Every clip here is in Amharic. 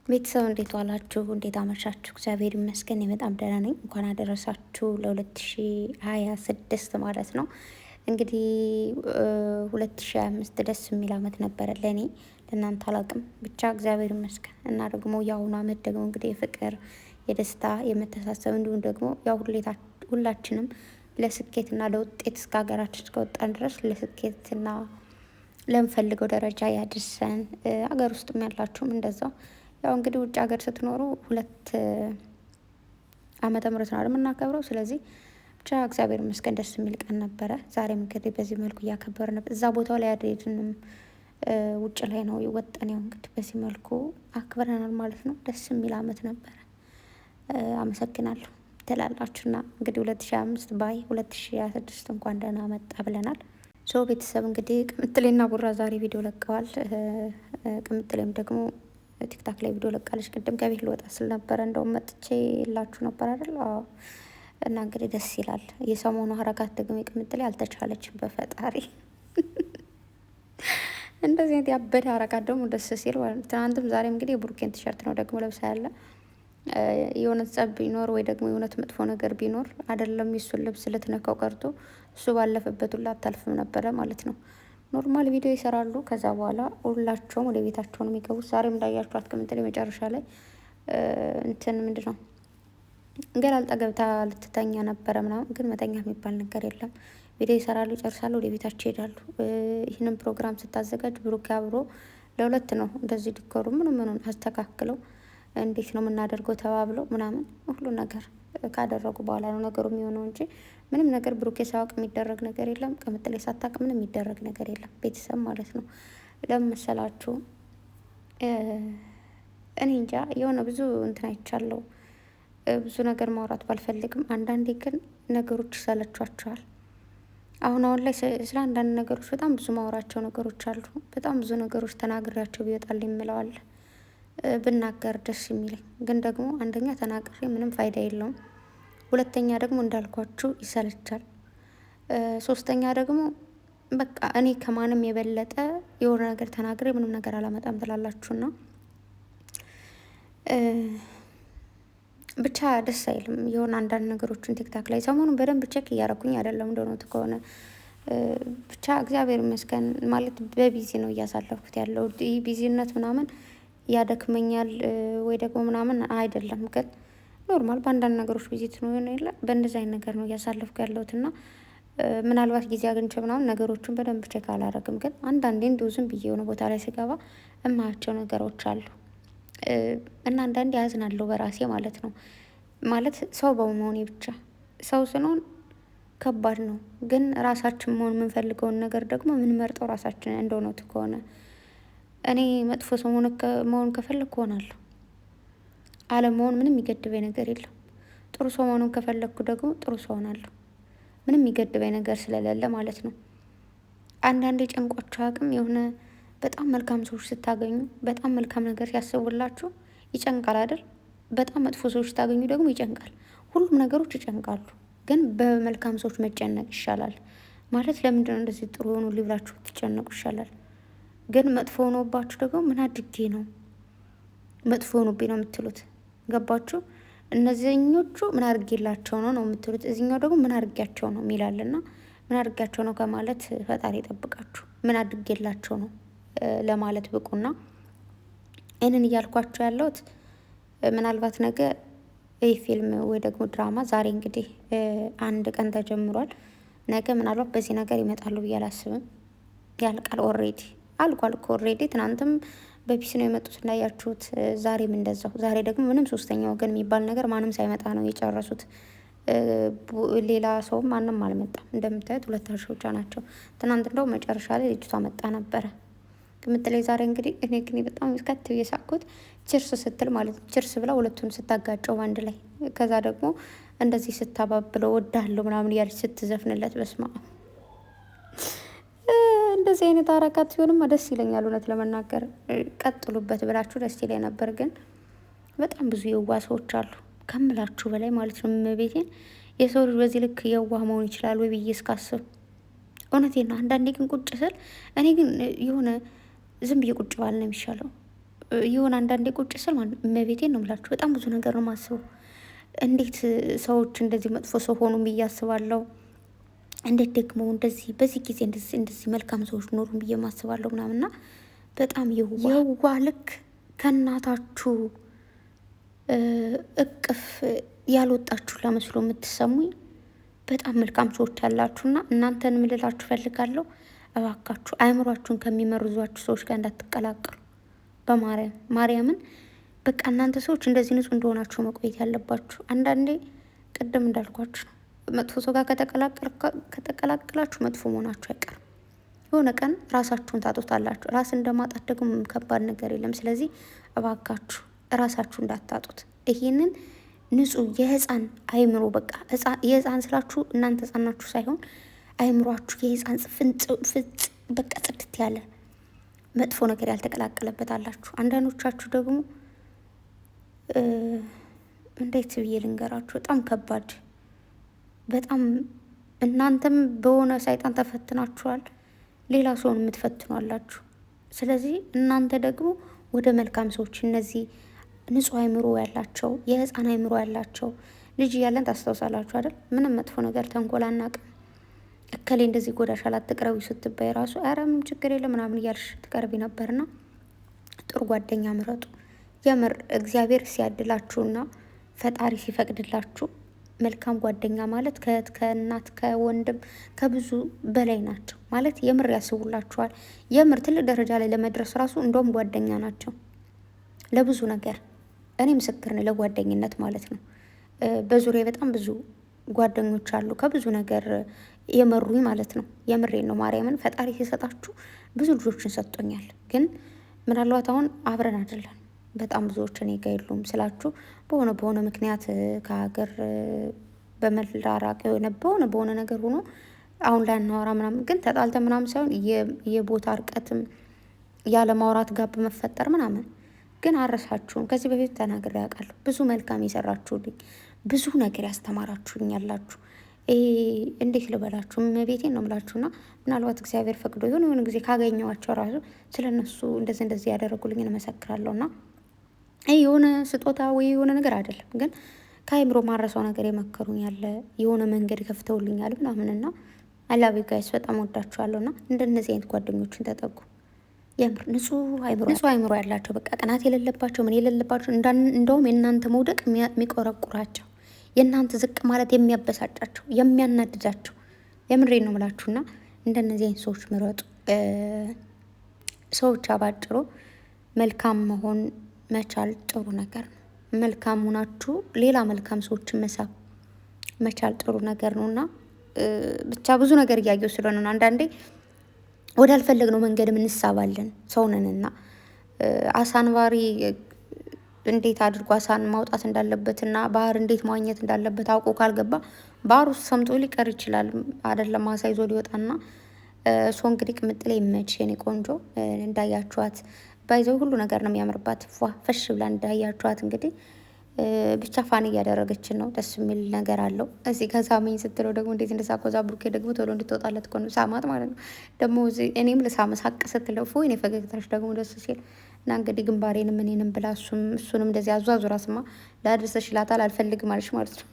ቤተሰብ እንዴት ዋላችሁ? እንዴት አመሻችሁ? እግዚአብሔር ይመስገን በጣም ደህና ነኝ። እንኳን አደረሳችሁ ለ2026 ማለት ነው። እንግዲህ 2025 ደስ የሚል አመት ነበረ ለእኔ፣ ለእናንተ አላውቅም። ብቻ እግዚአብሔር ይመስገን እና ደግሞ የአሁኑ አመት ደግሞ እንግዲህ የፍቅር፣ የደስታ፣ የመተሳሰብ እንዲሁም ደግሞ ያው ሁላችንም ለስኬትና ለውጤት እስከ ሀገራችን እስከወጣን ድረስ ለስኬትና ለምፈልገው ደረጃ ያድርሰን። ሀገር ውስጥም ያላችሁም እንደዛው ያው እንግዲህ ውጭ ሀገር ስትኖሩ 2 ዓመተ ምህረት ነው የምናከብረው። ስለዚህ ብቻ እግዚአብሔር ይመስገን ደስ የሚል ቀን ነበረ። ዛሬም እንግዲህ በዚህ መልኩ እያከበር ነበር። እዛ ቦታው ላይ አልሄድንም፣ ውጭ ላይ ነው የወጣን። ያው እንግዲህ በዚህ መልኩ አክብረናል ማለት ነው። ደስ የሚል አመት ነበረ። አመሰግናለሁ ትላላችሁና እንግዲህ 2025 ባይ 2026 እንኳን ደህና መጣ ብለናል። ቤተሰብ እንግዲህ ቅምጥሌና ቡራ ዛሬ ቪዲዮ ለቀዋል። ቅምጥሌም ደግሞ ቲክታክ ላይ ቪዲዮ ለቃለች። ቅድም ከቤት ልወጣ ስል ነበረ እንደውም መጥቼ የላችሁ ነበር አይደል? እና እንግዲህ ደስ ይላል። የሰሞኑ ሀረካት ደግሞ የቅምጥሌ አልተቻለችም በፈጣሪ እንደዚህ አይነት ያበደ ሀረካት ደግሞ ደስ ሲል ትናንትም ዛሬም እንግዲህ የቡርኬን ቲሸርት ነው ደግሞ ለብሳ ያለ የእውነት ጸብ ቢኖር ወይ ደግሞ የእውነት መጥፎ ነገር ቢኖር አይደለም የሱን ልብስ ልትነካው ቀርቶ እሱ ባለፈበት ሁላ አታልፍም ነበረ ማለት ነው። ኖርማል ቪዲዮ ይሰራሉ። ከዛ በኋላ ሁላቸውም ወደ ቤታቸው ነው የሚገቡት። ዛሬም እንዳያችኋት ቅምጥሌ መጨረሻ ላይ እንትን ምንድን ነው ገላልጣ ገብታ ልትተኛ ነበረ ምናምን፣ ግን መተኛ የሚባል ነገር የለም። ቪዲዮ ይሰራሉ፣ ይጨርሳሉ፣ ወደ ቤታቸው ይሄዳሉ። ይህንን ፕሮግራም ስታዘጋጅ ብሩክ አብሮ ለ2 ነው እንደዚህ ዲኮሩ ምኑን አስተካክለው እንዴት ነው የምናደርገው ተባብለው ምናምን ሁሉ ነገር ካደረጉ በኋላ ነው ነገሩ የሚሆነው እንጂ ምንም ነገር ብሩኬ ሳያውቅ የሚደረግ ነገር የለም። ቅምጥሌ ሳታውቅ ምንም የሚደረግ ነገር የለም። ቤተሰብ ማለት ነው። ለምን መሰላችሁ? እኔ እንጃ የሆነ ብዙ እንትን አይቻለሁ። ብዙ ነገር ማውራት ባልፈልግም አንዳንዴ ግን ነገሮች ይሰለቿቸዋል። አሁን ላይ ስለ አንዳንድ ነገሮች በጣም ብዙ ማውራቸው ነገሮች አሉ። በጣም ብዙ ነገሮች ተናግሬያቸው ቢወጣል የምለዋል ብናገር ደስ የሚለኝ ግን ደግሞ አንደኛ ተናግሬ ምንም ፋይዳ የለውም። ሁለተኛ ደግሞ እንዳልኳችሁ ይሰለቻል። ሶስተኛ ደግሞ በቃ እኔ ከማንም የበለጠ የሆነ ነገር ተናግሬ ምንም ነገር አላመጣም ትላላችሁና ብቻ ደስ አይልም። የሆነ አንዳንድ ነገሮችን ቲክታክ ላይ ሰሞኑን በደንብ ቼክ እያረኩኝ አይደለም እንደሆነ ከሆነ ብቻ እግዚአብሔር ይመስገን ማለት በቢዚ ነው እያሳለፍኩት ያለው። ይህ ቢዚነት ምናምን ያደክመኛል ወይ ደግሞ ምናምን አይደለም፣ ግን ኖርማል በአንዳንድ ነገሮች ቢዚ ትሆን የለ በእንደዚህ አይነት ነገር ነው እያሳለፍኩ ያለሁት እና ምናልባት ጊዜ አግኝቼ ምናምን ነገሮችን በደንብ ቼክ አላረግም፣ ግን አንዳንዴ እንዲሁ ዝም ብዬ የሆነ ቦታ ላይ ስገባ እማያቸው ነገሮች አሉ እና አንዳንዴ ያዝናለሁ በራሴ ማለት ነው። ማለት ሰው በመሆኔ ብቻ ሰው ስንሆን ከባድ ነው፣ ግን ራሳችን መሆን የምንፈልገውን ነገር ደግሞ የምንመርጠው ራሳችን እንደሆነቱ ከሆነ እኔ መጥፎ ሰው መሆን ከፈለግኩ እሆናለሁ። አለመሆን ምንም የሚገድበኝ ነገር የለም። ጥሩ ሰው መሆኑን ከፈለግኩ ደግሞ ጥሩ ሰው ሆናለሁ። ምንም የሚገድበኝ ነገር ስለሌለ ማለት ነው። አንዳንዴ ጨንቋችሁ አቅም የሆነ በጣም መልካም ሰዎች ስታገኙ በጣም መልካም ነገር ሲያስቡላችሁ ይጨንቃል አይደል? በጣም መጥፎ ሰዎች ስታገኙ ደግሞ ይጨንቃል። ሁሉም ነገሮች ይጨንቃሉ፣ ግን በመልካም ሰዎች መጨነቅ ይሻላል። ማለት ለምንድነው እንደዚህ ጥሩ የሆኑ ሊብላችሁ ትጨነቁ ይሻላል። ግን መጥፎ ሆኖባችሁ ደግሞ ምን አድርጌ ነው መጥፎ ሆኖብኝ ነው የምትሉት። ገባችሁ? እነዚህኞቹ ምን አድርጌላቸው ነው የምትሉት፣ እዚህኛው ደግሞ ምን አድርጌያቸው ነው የሚላልና ምን አድርጌያቸው ነው ከማለት ፈጣሪ ይጠብቃችሁ። ምን አድርጌላቸው ነው ለማለት ብቁና ይህንን እያልኳቸው ያለሁት ምናልባት ነገ ይህ ፊልም ወይ ደግሞ ድራማ ዛሬ እንግዲህ 1 ቀን ተጀምሯል። ነገ ምናልባት በዚህ ነገር ይመጣሉ ብዬ አላስብም። ያልቃል። ኦሬዲ አልቋል እኮ ኦሬዲ። ትናንትም በፒስ ነው የመጡት እንዳያችሁት፣ ዛሬም እንደዛው። ዛሬ ደግሞ ምንም 3ኛ ወገን የሚባል ነገር ማንም ሳይመጣ ነው የጨረሱት። ሌላ ሰውም ማንም አልመጣም። እንደምታዩት 2 ብቻ ናቸው። ትናንት እንደው መጨረሻ ላይ ልጅቷ መጣ ነበረ ቅምጥሌ። ዛሬ እንግዲህ እኔ ግን በጣም ስከት እየሳቅኩት ችርስ ስትል ማለት ነው። ችርስ ብላ ሁለቱን ስታጋጨው አንድ ላይ፣ ከዛ ደግሞ እንደዚህ ስታባብለው ወዳለሁ ምናምን እያለች ስትዘፍንለት፣ በስማ እንደዚህ አይነት አረካት ሲሆንማ ደስ ይለኛል። እውነት ለመናገር ቀጥሉበት ብላችሁ ደስ ይለኝ ነበር። ግን በጣም ብዙ የዋህ ሰዎች አሉ ከምላችሁ በላይ ማለት ነው። ቤቴን የሰው ልጅ በዚህ ልክ የዋህ መሆን ይችላል ወይ ብዬ እስካስብ እውነቴን ነው። አንዳንዴ ግን ቁጭ ስል እኔ ግን የሆነ ዝም ብዬ ቁጭ ባል ነው የሚሻለው። ይሆን አንዳንዴ ቁጭ ስል ማለት እመቤቴን ነው የምላችሁ በጣም ብዙ ነገር ነው ማስበው። እንዴት ሰዎች እንደዚህ መጥፎ ሰው ሆኑ ብዬ አስባለሁ። እንዴት ደግሞ እንደዚህ በዚህ ጊዜ እንደዚህ መልካም ሰዎች ኖሩ ብዬ ማስባለሁ ምናምንና በጣም የዋ ልክ ከእናታችሁ እቅፍ ያልወጣችሁ ለመስሎ የምትሰሙኝ በጣም መልካም ሰዎች ያላችሁና እናንተን ምልላችሁ ፈልጋለሁ። እባካችሁ አእምሯችሁን ከሚመርዟችሁ ሰዎች ጋር እንዳትቀላቀሉ። በማርያምን በቃ እናንተ ሰዎች እንደዚህ ንጹህ እንደሆናችሁ መቆየት ያለባችሁ። አንዳንዴ ቅድም እንዳልኳችሁ ነው፣ መጥፎ ሰው ጋር ከተቀላቀላችሁ መጥፎ መሆናችሁ አይቀርም። የሆነ ቀን ራሳችሁን ታጡታላችሁ። ራስ እንደማጣት ደግሞ ከባድ ነገር የለም። ስለዚህ እባካችሁ ራሳችሁ እንዳታጡት። ይሄንን ንጹህ የህፃን አይምሮ በቃ የህፃን ስላችሁ እናንተ ህፃናችሁ ሳይሆን አይምሯችሁ የህፃን ፍጽ በቃ ጽድት ያለ መጥፎ ነገር ያልተቀላቀለበት አላችሁ። አንዳንዶቻችሁ ደግሞ እንዴት ብዬ ልንገራችሁ፣ በጣም ከባድ በጣም እናንተም በሆነ ሰይጣን ተፈትናችኋል፣ ሌላ ሰውን የምትፈትኑ አላችሁ። ስለዚህ እናንተ ደግሞ ወደ መልካም ሰዎች እነዚህ ንጹህ አይምሮ ያላቸው የህፃን አይምሮ ያላቸው ልጅ እያለን ታስታውሳላችሁ አይደል? ምንም መጥፎ ነገር ተንኮል አናውቅም። እከሌ እንደዚህ ጎዳሻል አትቅረቢ ስትባይ ራሱ ኧረ ምን ችግር የለም ምናምን እያልሽ ትቀርቢ ነበርና ጥሩ ጓደኛ ምረጡ። የምር እግዚአብሔር ሲያድላችሁና ፈጣሪ ሲፈቅድላችሁ መልካም ጓደኛ ማለት ከእህት ከእናት ከወንድም ከብዙ በላይ ናቸው ማለት የምር ያስቡላችኋል። የምር ትልቅ ደረጃ ላይ ለመድረስ ራሱ እንደውም ጓደኛ ናቸው ለብዙ ነገር። እኔ ምስክር ነኝ ለጓደኝነት ማለት ነው። በዙሪያ በጣም ብዙ ጓደኞች አሉ ከብዙ ነገር የመሩኝ ማለት ነው። የምሬን ነው ማርያምን። ፈጣሪ ሲሰጣችሁ ብዙ ልጆችን ሰጥቶኛል። ግን ምናልባት አሁን አብረን አይደለን በጣም ብዙዎች እኔ ጋ የሉም ስላችሁ በሆነ ምክንያት ከሀገር በመራራቅ በሆነ ነገር ሆኖ አሁን ላይ እናወራ ምናምን፣ ግን ተጣልተ ምናምን ሳይሆን የቦታ እርቀትም ያለ ማውራት ጋር በመፈጠር ምናምን። ግን አረሳችሁም። ከዚህ በፊት ተናግሬ ያውቃለሁ። ብዙ መልካም የሰራችሁልኝ ብዙ ነገር ያስተማራችሁኝ ያላችሁ እንዴት ልበላችሁ ቤቴን ነው ምላችሁና ምናልባት እግዚአብሔር ፈቅዶ የሆነ ጊዜ ካገኘዋቸው ራሱ ስለነሱ እንደዚህ ያደረጉልኝ እመሰክራለሁና ይህ የሆነ ስጦታ ወይ የሆነ ነገር አይደለም፣ ግን ከአይምሮ ማረሰው ነገር የመከሩኝ ያለ የሆነ መንገድ ከፍተውልኛል ምናምንና አላቢ ጋይስ በጣም ወዳችኋለሁና እንደነዚህ አይነት ጓደኞችን ተጠጉ። የምር ንጹህ አይምሮ ያላቸው በቃ ቅናት የሌለባቸው ምን የሌለባቸው እንደውም የእናንተ መውደቅ የሚቆረቁራቸው የእናንተ ዝቅ ማለት የሚያበሳጫቸው የሚያናድዳቸው የምሬን ነው ምላችሁና እንደነዚህ አይነት ሰዎች ምረጡ። ሰዎች አባጭሮ መልካም መሆን መቻል ጥሩ ነገር ነው። መልካም ሆናችሁ ሌላ መልካም ሰዎችን መሳብ መቻል ጥሩ ነገር ነውና ብቻ ብዙ ነገር እያየሁ ስለሆነ ነው አንዳንዴ ወዳልፈለግነው መንገድ እንሳባለን ሰውነንና አሳንባሪ እንዴት አድርጎ አሳን ማውጣት እንዳለበትና ባህር እንዴት ማግኘት እንዳለበት አውቆ ካልገባ ባህር ውስጥ ሰምጦ ሊቀር ይችላል። አይደለም አሳ ይዞ ሊወጣና ሶ እንግዲህ ቅምጥሌ ይመች የኔ ቆንጆ። እንዳያችኋት ባይዘው ሁሉ ነገር ነው የሚያምርባት ፈሽ ብላ እንዳያችኋት እንግዲህ ብቻ ፋን እያደረገችን ነው። ደስ የሚል ነገር አለው። እዚህ ከሳመኝ ስትለው ደግሞ እንዴት እንደሳቆዛ ብሩኬ ደግሞ ቶሎ እንድትወጣለት እኮ ነው ሳማት ማለት ነው። ደግሞ እኔም ልሳመ ሳቅ ስትለው ፎይ እኔ ፈገግታሽ ደግሞ ደስ ሲል እና እንግዲህ ግንባሬንም እኔንም ብላ እሱንም እንደዚህ አዟዙራ ስማ ላድርሰሽ ይላታል። አልፈልግም አለች ማለት ነው።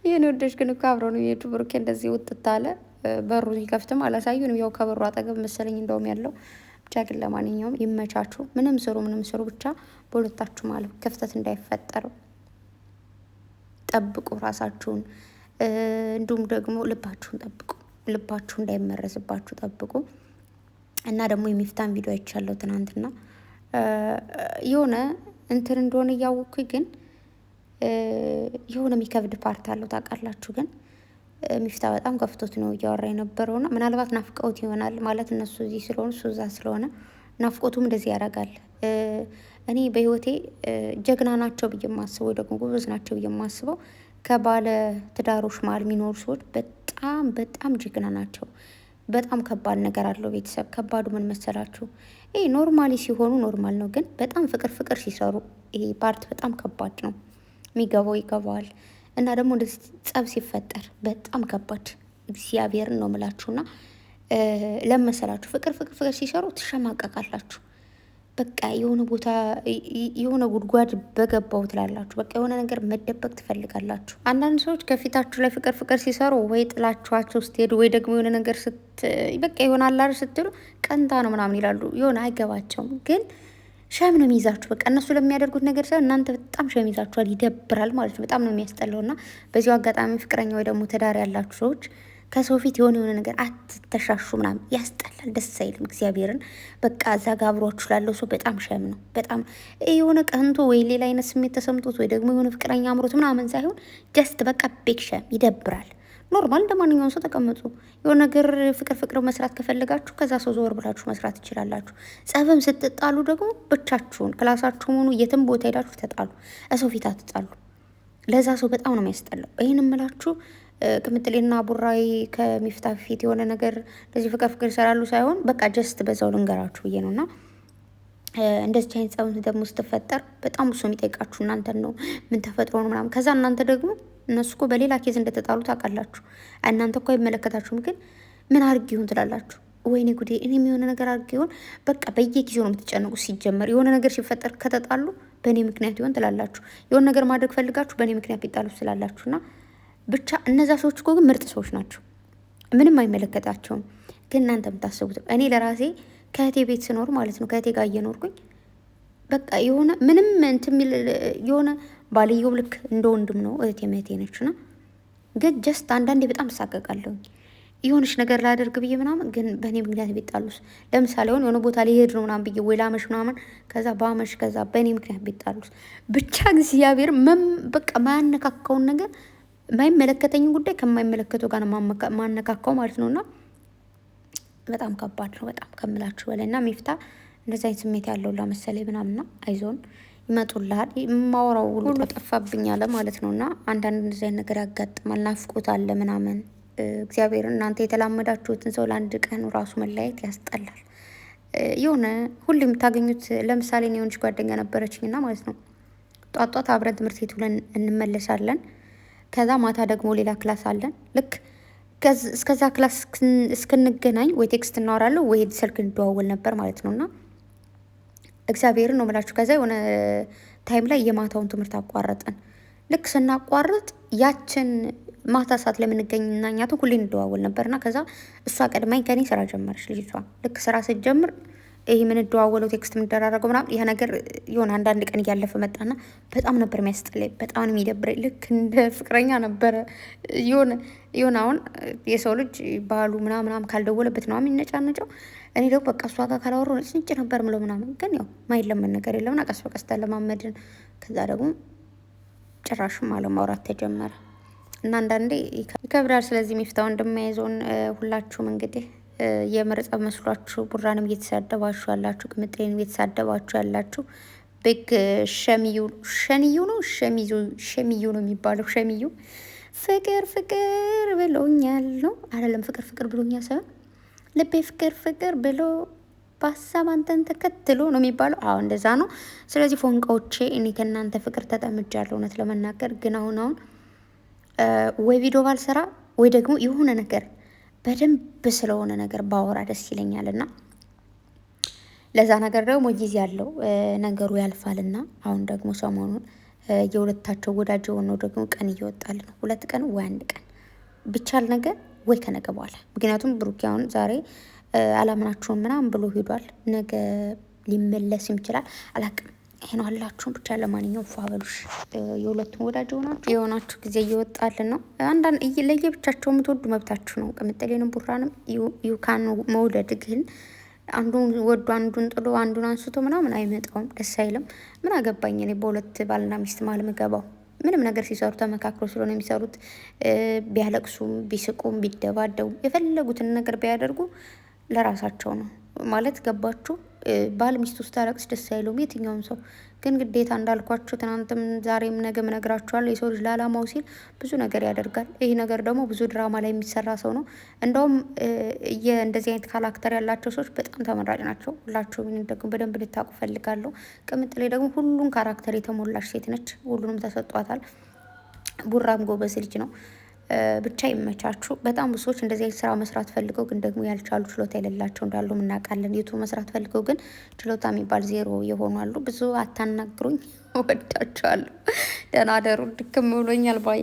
ይህን ወደሽ ግን እኮ አብረው ነው የሄዱ። ብሩኬ እንደዚህ ውጥት አለ። በሩ ይከፍትም አላሳዩንም። ያው ከበሩ አጠገብ መሰለኝ እንደውም ያለው ብቻ። ግን ለማንኛውም ይመቻችሁ። ምንም ስሩ ብቻ በሁለታችሁ ማለት ክፍተት እንዳይፈጠር ጠብቁ ራሳችሁን። እንዲሁም ደግሞ ልባችሁን ጠብቁ። ልባችሁ እንዳይመረዝባችሁ ጠብቁ። እና ደግሞ የሚፍታን ቪዲዮ አይቻለሁ ትናንትና የሆነ እንትን እንደሆነ እያወቅኩኝ ግን የሆነ የሚከብድ ፓርት አለው ታውቃላችሁ። ግን ሚፍታ በጣም ከፍቶት ነው እያወራ የነበረውና ምናልባት ናፍቀውት ይሆናል ማለት እነሱ እዚህ ስለሆኑ እሱ እዛ ስለሆነ ናፍቆቱም እንደዚህ ያደርጋል። እኔ በህይወቴ ጀግና ናቸው ብዬ የማስበው ደግሞ ጎበዝ ናቸው ብዬ የማስበው ከባለ ትዳሮች መሀል የሚኖሩ ሰዎች በጣም ጀግና ናቸው። በጣም ከባድ ነገር አለው ቤተሰብ። ከባዱ ምን መሰላችሁ? ይሄ ኖርማሊ ሲሆኑ ኖርማል ነው፣ ግን በጣም ፍቅር ሲሰሩ ይሄ ፓርት በጣም ከባድ ነው። የሚገባው ይገባዋል። እና ደግሞ እንደዚህ ጸብ ሲፈጠር በጣም ከባድ እግዚአብሔርን ነው ምላችሁና ለመሰላችሁ ፍቅር ሲሰሩ ትሸማቀቃላችሁ። በቃ የሆነ ቦታ የሆነ ጉድጓድ በገባው ትላላችሁ። በቃ የሆነ ነገር መደበቅ ትፈልጋላችሁ። አንዳንድ ሰዎች ከፊታችሁ ላይ ፍቅር ፍቅር ሲሰሩ ወይ ጥላችኋቸው ስትሄዱ ወይ ደግሞ የሆነ ነገር በቃ የሆነ አላር ስትሉ ቀንታ ነው ምናምን ይላሉ። የሆነ አይገባቸውም ግን ሸም ነው የሚይዛችሁ። በቃ እነሱ ለሚያደርጉት ነገር ሳይሆን እናንተ በጣም ሸም ይዛችኋል። ይደብራል ማለት ነው። በጣም ነው የሚያስጠላው። እና በዚሁ አጋጣሚ ፍቅረኛ ወይ ደግሞ ትዳር ያላችሁ ሰዎች ከሰው ፊት የሆነ ነገር አትተሻሹ ምናምን፣ ያስጠላል፣ ደስ አይልም። እግዚአብሔርን በቃ እዛ ጋ አብሯችሁ ላለው ሰው በጣም ሸም ነው። በጣም የሆነ ቀንቶ ወይ ሌላ አይነት ስሜት ተሰምቶት ወይ ደግሞ የሆነ ፍቅረኛ አምሮት ምናምን ሳይሆን ጀስት በቃ ቤግ ሸም፣ ይደብራል። ኖርማል እንደ ማንኛውም ሰው ተቀመጡ። የሆነ ነገር ፍቅር ፍቅር መስራት ከፈለጋችሁ ከዛ ሰው ዘወር ብላችሁ መስራት ትችላላችሁ። ጸብም ስትጣሉ ደግሞ ብቻችሁን ክላሳችሁ ሆኑ የትም ቦታ ሄዳችሁ ተጣሉ። እሰው ፊት አትጣሉ። ለዛ ሰው በጣም ነው የሚያስጠላው። ይህን እምላችሁ ቅምጥሌና ቡራይ ከሚፍታ ፊት የሆነ ነገር እንደዚህ ፍቅር ፍቅር ይሰራሉ ሳይሆን በቃ ጀስት በዛው ልንገራችሁ ብዬ ነው። እና እንደዚህ አይነት ጸብ ደግሞ ስትፈጠር በጣም ብሶ የሚጠይቃችሁ እናንተን ነው። ምን ተፈጥሮ ነው ምናምን። ከዛ እናንተ ደግሞ እነሱ እኮ በሌላ ኬዝ እንደተጣሉ ታውቃላችሁ። እናንተ እኮ አይመለከታችሁም። ግን ምን አድርግ ይሆን ትላላችሁ። ወይኔ ጉዴ፣ እኔም የሆነ ነገር አድርግ ይሆን። በቃ በየጊዜው ነው የምትጨነቁ። ሲጀመር የሆነ ነገር ሲፈጠር ከተጣሉ በእኔ ምክንያት ይሆን ትላላችሁ። የሆነ ነገር ማድረግ ፈልጋችሁ በእኔ ምክንያት ቢጣሉ ስላላችሁና ብቻ እነዛ ሰዎች እኮ ግን ምርጥ ሰዎች ናቸው። ምንም አይመለከታቸውም። ግን እናንተ የምታስቡትም እኔ ለራሴ ከእህቴ ቤት ስኖር ማለት ነው ከእህቴ ጋር እየኖርኩኝ በቃ የሆነ ምንም እንትን የሚል የሆነ ባልየው ልክ እንደ ወንድም ነው። እህቴ እህቴ ነችና ግን ጀስት አንዳንዴ በጣም እሳቀቃለሁኝ የሆነች ነገር ላደርግ ብዬ ምናምን ግን በእኔ ምክንያት ቢጣሉስ። ለምሳሌ ሆን የሆነ ቦታ ሊሄድ ነው ምናምን ብዬ ወይ ላመሽ ምናምን ከዛ ባመሽ ከዛ በእኔ ምክንያት ቢጣሉስ። ብቻ እግዚአብሔር በቃ ማያነካካውን ነገር የማይመለከተኝን ጉዳይ ከማይመለከተው ጋር ማነካካው ማለት ነው። እና በጣም ከባድ ነው፣ በጣም ከምላችሁ በላይ። እና ሚፍታ እንደዚ አይነት ስሜት ያለው ላመሰለኝ ምናምንና አይዞን ይመጡልሃል። የማወራው ሁሉ ጠፋብኝ አለ ማለት ነው። እና አንዳንድ እንደዚ አይነት ነገር ያጋጥማል። ናፍቆት አለ ምናምን። እግዚአብሔር እናንተ የተላመዳችሁትን ሰው ለአንድ ቀን ራሱ መለያየት ያስጠላል። የሆነ ሁሌ የምታገኙት ለምሳሌ የሆነች ጓደኛ ነበረችኝና ማለት ነው ጧጧት አብረን ትምህርት ቤት ብለን እንመለሳለን። ከዛ ማታ ደግሞ ሌላ ክላስ አለን። ልክ እስከዛ ክላስ እስክንገናኝ ወይ ቴክስት እናወራለን ወይ ስልክ እንደዋወል ነበር ማለት ነው። እና እግዚአብሔርን ነው የምላችሁ። ከዛ የሆነ ታይም ላይ የማታውን ትምህርት አቋረጥን። ልክ ስናቋርጥ ያችን ማታ ሰዓት ለምንገኝ እናኛቱ ሁሌ እንደዋወል ነበርና ከዛ እሷ ቀድማኝ ከኔ ስራ ጀመረች ልጅቷ። ልክ ስራ ስትጀምር ይህ የምንደዋወለው ቴክስት የምንደራረገው ምናምን ያ ነገር የሆነ አንዳንድ ቀን እያለፈ መጣና በጣም ነበር የሚያስጠላኝ፣ በጣም የሚደብረኝ። ልክ እንደ ፍቅረኛ ነበረ። የሆነ አሁን የሰው ልጅ ባህሉ ምናምን ካልደወለበት ነው የሚነጫነጨው። እኔ ደግሞ በቃ እሷ ጋር ካላወራሁ ነጭ ነበር ምለው ምናምን። ግን ያው ማይለመን ነገር የለምና ቀስ በቀስ ተለማመድን። ከዛ ደግሞ ጭራሽም አለማውራት ተጀመረ እና አንዳንዴ ይከብዳል። ስለዚህ ሚፍታ እንደማይዞን ሁላችሁም እንግዲህ የምርጫ መስሏችሁ ቡራንም እየተሳደባችሁ ያላችሁ፣ ቅምጥሌንም እየተሳደባችሁ ያላችሁ ቤግ ሸሚዩ ነው የሚባለው። ሸሚዩ ፍቅር ፍቅር ብሎኛል ነው አይደለም? ፍቅር ፍቅር ብሎኛል ሳይሆን ልቤ ፍቅር ፍቅር ብሎ በሀሳብ አንተን ተከትሎ ነው የሚባለው። አዎ እንደዛ ነው። ስለዚህ ፎንቃዎቼ እኔ ከእናንተ ፍቅር ተጠምጃለሁ። እውነት ለመናገር ግን አሁን ወይ ቪዲዮ ባልሰራ ወይ ደግሞ የሆነ ነገር በደንብ ስለሆነ ነገር ባወራ ደስ ይለኛል። እና ለዛ ነገር ደግሞ ጊዜ ያለው ነገሩ ያልፋልና አሁን ደግሞ ሰሞኑን የሁለታቸው ወዳጅ የሆነው ደግሞ ቀን እየወጣል ነው። 2 ቀን ወይ 1 ቀን ብቻል ነገር ወይ ከነገ በኋላ። ምክንያቱም ብሩክ አሁን ዛሬ አላምናችሁም ምናምን ብሎ ሄዷል። ነገ ሊመለስም ይችላል፣ አላቅም። ይሄ ነው አላችሁም። ብቻ ለማንኛውም ፋበሉሽ የሁለቱም ወዳጅ የሆናችሁ ጊዜ እየወጣልን ነው። አንዳንድ ለየብቻቸው የምትወዱ መብታችሁ ነው። ቅምጥሌንም ቡራንም ዩካን መውደድ ግን አንዱን ወዱ አንዱን ጥሎ አንዱን አንስቶ ምናምን አይመጣውም፣ ደስ አይልም። ምን አገባኝ እኔ በሁለት ባልና ሚስት መሀል ምገባው። ምንም ነገር ሲሰሩ ተመካክሮ ስለሆነ የሚሰሩት። ቢያለቅሱም ቢስቁም ቢደባደቡ የፈለጉትን ነገር ቢያደርጉ ለራሳቸው ነው ማለት ገባችሁ። ባል ሚስት ውስጥ ታለቅስ ደስ አይለውም የትኛውም ሰው። ግን ግዴታ እንዳልኳችሁ ትናንትም ዛሬም ነገም እነግራችኋለሁ፣ የሰው ልጅ ለዓላማው ሲል ብዙ ነገር ያደርጋል። ይህ ነገር ደግሞ ብዙ ድራማ ላይ የሚሰራ ሰው ነው። እንደውም እንደዚህ አይነት ካራክተር ያላቸው ሰዎች በጣም ተመራጭ ናቸው። ሁላችሁም ደግሞ በደንብ ልታውቁ ፈልጋለሁ። ቅምጥሌ ደግሞ ሁሉን ካራክተር የተሞላች ሴት ነች። ሁሉንም ተሰጧታል። ቡራም ጎበዝ ልጅ ነው። ብቻ ይመቻችሁ። በጣም ብዙ ሰዎች እንደዚህ አይነት ስራ መስራት ፈልገው ግን ደግሞ ያልቻሉ ችሎታ የሌላቸው እንዳሉ እናውቃለን። ዩቱብ መስራት ፈልገው ግን ችሎታ የሚባል ዜሮ የሆኑ አሉ። ብዙ አታናግሩኝ። ወዳችኋለሁ። ደህና ደሩ። ድክም ብሎኛል ባይ